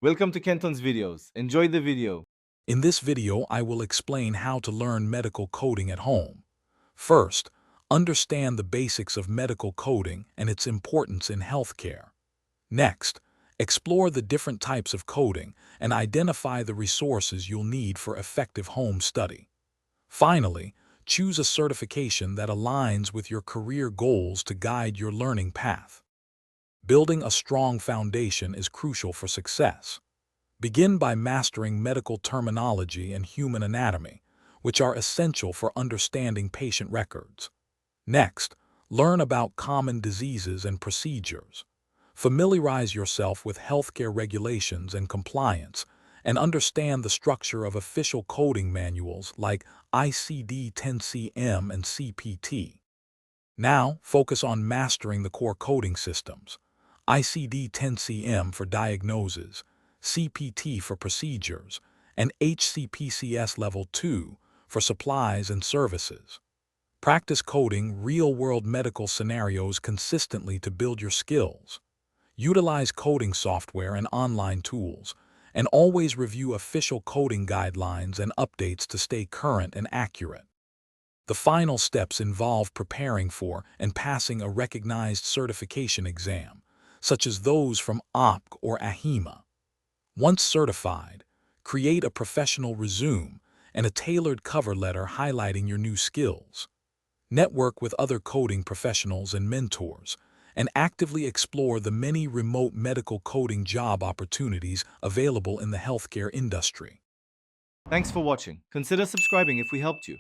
Welcome to Kenton's videos. Enjoy the video. In this video, I will explain how to learn medical coding at home. First, understand the basics of medical coding and its importance in healthcare. Next, explore the different types of coding and identify the resources you'll need for effective home study. Finally, choose a certification that aligns with your career goals to guide your learning path. Building a strong foundation is crucial for success. Begin by mastering medical terminology and human anatomy, which are essential for understanding patient records. Next, learn about common diseases and procedures. Familiarize yourself with healthcare regulations and compliance, and understand the structure of official coding manuals like ICD-10 and CPT. Now, focus on mastering the core coding systems. ICD-10 for diagnoses, CPT for procedures, and HCPCS Level 2 for supplies and services. Practice coding real-world medical scenarios consistently to build your skills. Utilize coding software and online tools, and always review official coding guidelines and updates to stay current and accurate. The final steps involve preparing for and passing a recognized certification exam, such as those from OPC or AHIMA. Once certified, create a professional resume and a tailored cover letter highlighting your new skills. Network with other coding professionals and mentors, and actively explore the many remote medical coding job opportunities available in the healthcare industry. Thanks for watching. Consider subscribing if we helped you.